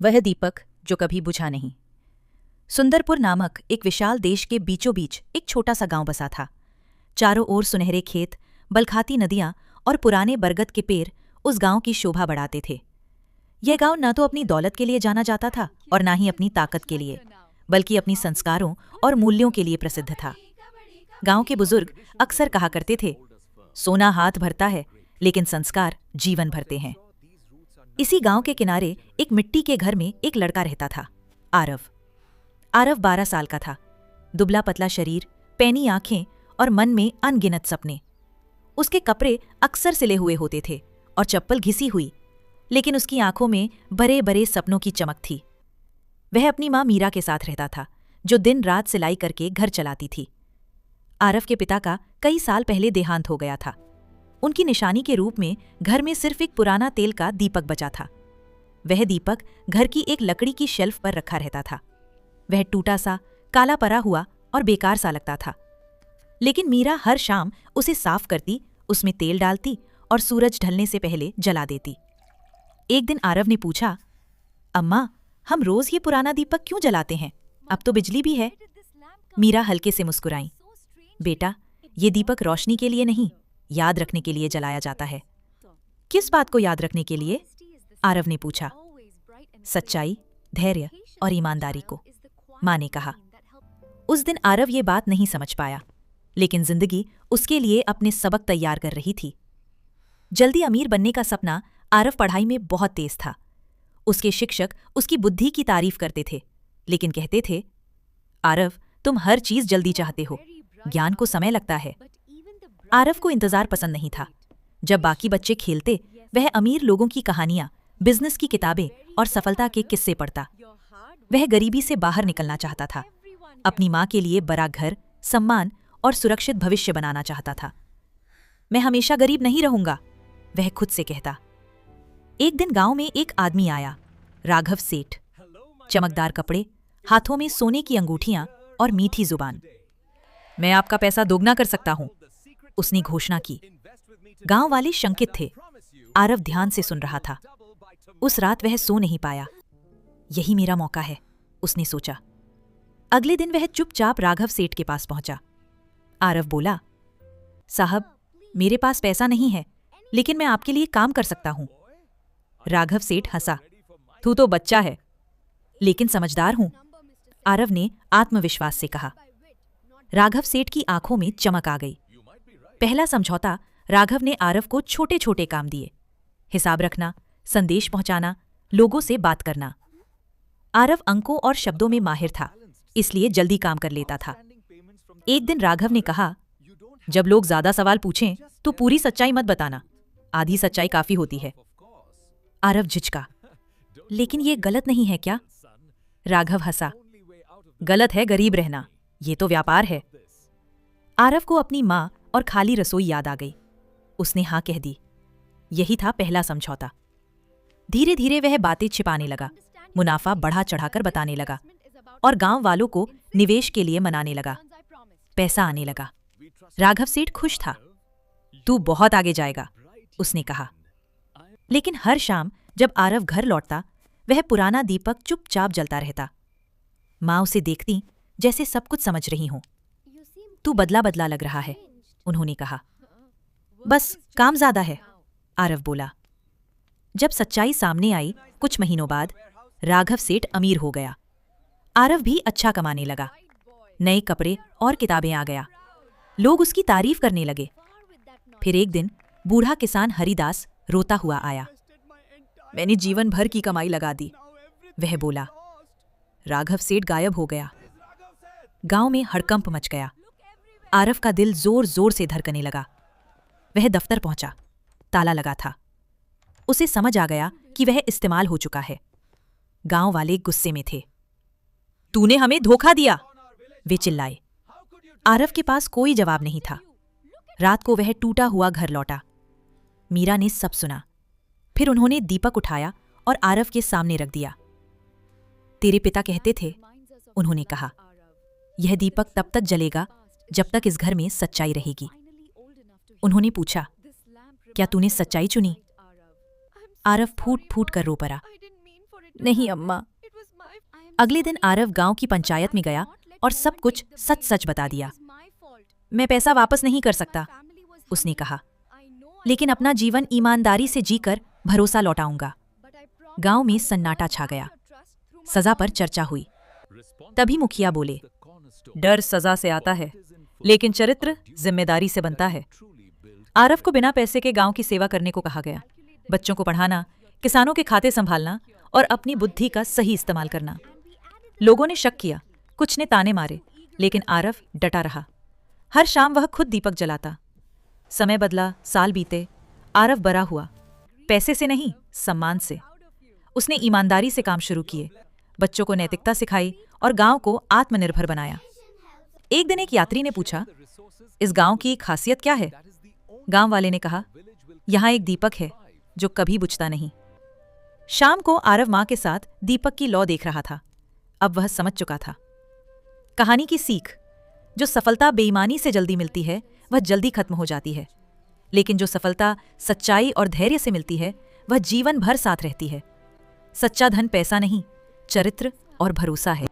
वह दीपक जो कभी बुझा नहीं। सुंदरपुर नामक एक विशाल देश के बीचों बीच एक छोटा सा गांव बसा था। चारों ओर सुनहरे खेत, बलखाती नदियां और पुराने बरगद के पेड़ उस गांव की शोभा बढ़ाते थे। यह गांव न तो अपनी दौलत के लिए जाना जाता था और न ही अपनी ताकत के लिए, बल्कि अपनी संस्कारों और मूल्यों के लिए प्रसिद्ध था। गांव के बुजुर्ग अक्सर कहा करते थे, सोना हाथ भरता है लेकिन संस्कार जीवन भरते हैं। इसी गांव के किनारे एक मिट्टी के घर में एक लड़का रहता था, आरव। आरव 12 साल का था। दुबला पतला शरीर, पैनी आंखें और मन में अनगिनत सपने। उसके कपड़े अक्सर सिले हुए होते थे और चप्पल घिसी हुई, लेकिन उसकी आंखों में बड़े बड़े सपनों की चमक थी। वह अपनी मां मीरा के साथ रहता था, जो दिन रात सिलाई करके घर चलाती थी। आरव के पिता का कई साल पहले देहांत हो गया था। उनकी निशानी के रूप में घर में सिर्फ एक पुराना तेल का दीपक बचा था। वह दीपक घर की एक लकड़ी की शेल्फ पर रखा रहता था। वह टूटा सा, काला परा हुआ और बेकार सा लगता था, लेकिन मीरा हर शाम उसे साफ करती, उसमें तेल डालती और सूरज ढलने से पहले जला देती। एक दिन आरव ने पूछा, अम्मा, हम रोज ये पुराना दीपक क्यों जलाते हैं? अब तो बिजली भी है। मीरा हल्के से मुस्कुराई। बेटा, ये दीपक रोशनी के लिए नहीं, याद रखने के लिए जलाया जाता है। किस बात को याद रखने के लिए? आरव ने पूछा। सच्चाई, धैर्य और ईमानदारी को, मां ने कहा। उस दिन आरव ये बात नहीं समझ पाया, लेकिन जिंदगी उसके लिए अपने सबक तैयार कर रही थी। जल्दी अमीर बनने का सपना आरव पढ़ाई में बहुत तेज था। उसके शिक्षक उसकी बुद्धि की तारीफ करते थे, लेकिन कहते थे, आरव, तुम हर चीज जल्दी चाहते हो, ज्ञान को समय लगता है। आरव को इंतजार पसंद नहीं था। जब बाकी बच्चे खेलते, वह अमीर लोगों की कहानियां, बिजनेस की किताबें और सफलता के किस्से पढ़ता। वह गरीबी से बाहर निकलना चाहता था, अपनी मां के लिए बड़ा घर, सम्मान और सुरक्षित भविष्य बनाना चाहता था। मैं हमेशा गरीब नहीं रहूंगा, वह खुद से कहता। एक दिन गांव में एक आदमी आया, राघव सेठ। चमकदार कपड़े, हाथों में सोने की अंगूठियां और मीठी जुबान। मैं आपका पैसा दोगुना कर सकता हूं, उसने घोषणा की। गांव वाले शंकित थे। आरव ध्यान से सुन रहा था। उस रात वह सो नहीं पाया। यही मेरा मौका है, उसने सोचा। अगले दिन वह चुपचाप राघव सेठ के पास पहुंचा। आरव बोला, साहब, मेरे पास पैसा नहीं है, लेकिन मैं आपके लिए काम कर सकता हूं। राघव सेठ हंसा। तू तो बच्चा है, लेकिन समझदार हूं, आरव ने आत्मविश्वास से कहा। राघव सेठ की आंखों में चमक आ गई। पहला समझौता, राघव ने आरव को छोटे छोटे काम दिए। हिसाब रखना, संदेश पहुंचाना, लोगों से बात करना। आरव अंकों और शब्दों में माहिर था, इसलिए जल्दी काम कर लेता था। एक दिन राघव ने कहा, जब लोग ज्यादा सवाल पूछें तो पूरी सच्चाई मत बताना, आधी सच्चाई काफी होती है। आरव झिझका। लेकिन ये गलत नहीं है क्या? राघव हंसा। गलत है गरीब रहना, ये तो व्यापार है। आरव को अपनी मां और खाली रसोई याद आ गई। उसने हाँ कह दी। यही था पहला समझौता। धीरे धीरे वह बातें छिपाने लगा, मुनाफा बढ़ा चढ़ाकर बताने लगा और गांव वालों को निवेश के लिए मनाने लगा। पैसा आने लगा। राघव सेठ खुश था। तू बहुत आगे जाएगा, उसने कहा। लेकिन हर शाम जब आरव घर लौटता, वह पुराना दीपक चुपचाप जलता रहता। मां उसे देखती जैसे सब कुछ समझ रही हो। तू बदला बदला लग रहा है, उन्होंने कहा। बस काम ज्यादा है, आरव बोला। जब सच्चाई सामने आई, कुछ महीनों बाद राघव सेठ अमीर हो गया। आरव भी अच्छा कमाने लगा। नए कपड़े और किताबें आ गया। लोग उसकी तारीफ करने लगे। फिर एक दिन बूढ़ा किसान हरिदास रोता हुआ आया। मैंने जीवन भर की कमाई लगा दी, वह बोला। राघव सेठ गायब हो गया। गांव में हड़कंप मच गया। आरव का दिल जोर जोर से धड़कने लगा। वह दफ्तर पहुंचा। ताला लगा था। उसे समझ आ गया कि वह इस्तेमाल हो चुका है। गांव वाले गुस्से में थे। तूने हमें धोखा दिया, वे चिल्लाए। आरव के पास कोई जवाब नहीं था। रात को वह टूटा हुआ घर लौटा। मीरा ने सब सुना। फिर उन्होंने दीपक उठाया और आरव के सामने रख दिया। तेरे पिता कहते थे, उन्होंने कहा, यह दीपक तब तक जलेगा जब तक इस घर में सच्चाई रहेगी। उन्होंने पूछा, क्या तूने सच्चाई चुनी? आरव फूट फूट कर रो पड़ा। नहीं अम्मा। अगले दिन आरव गांव की पंचायत में गया और सब कुछ सच सच बता दिया। मैं पैसा वापस नहीं कर सकता, उसने कहा, लेकिन अपना जीवन ईमानदारी से जीकर भरोसा लौटाऊंगा। गांव में सन्नाटा छा गया। सजा पर चर्चा हुई। तभी मुखिया बोले, डर सजा से आता है, लेकिन चरित्र जिम्मेदारी से बनता है। आरव को बिना पैसे के गांव की सेवा करने को कहा गया। बच्चों को पढ़ाना, किसानों के खाते संभालना और अपनी बुद्धि का सही इस्तेमाल करना। लोगों ने शक किया, कुछ ने ताने मारे, लेकिन आरव डटा रहा। हर शाम वह खुद दीपक जलाता। समय बदला, साल बीते, आरव बड़ा हुआ। पैसे से नहीं, सम्मान से। उसने ईमानदारी से काम शुरू किए, बच्चों को नैतिकता सिखाई और गांव को आत्मनिर्भर बनाया। एक दिन एक यात्री ने पूछा, इस गांव की खासियत क्या है? गांव वाले ने कहा, यहाँ एक दीपक है जो कभी बुझता नहीं। शाम को आरव मां के साथ दीपक की लौ देख रहा था। अब वह समझ चुका था। कहानी की सीख, जो सफलता बेईमानी से जल्दी मिलती है वह जल्दी खत्म हो जाती है, लेकिन जो सफलता सच्चाई और धैर्य से मिलती है वह जीवन भर साथ रहती है। सच्चा धन पैसा नहीं, चरित्र और भरोसा है।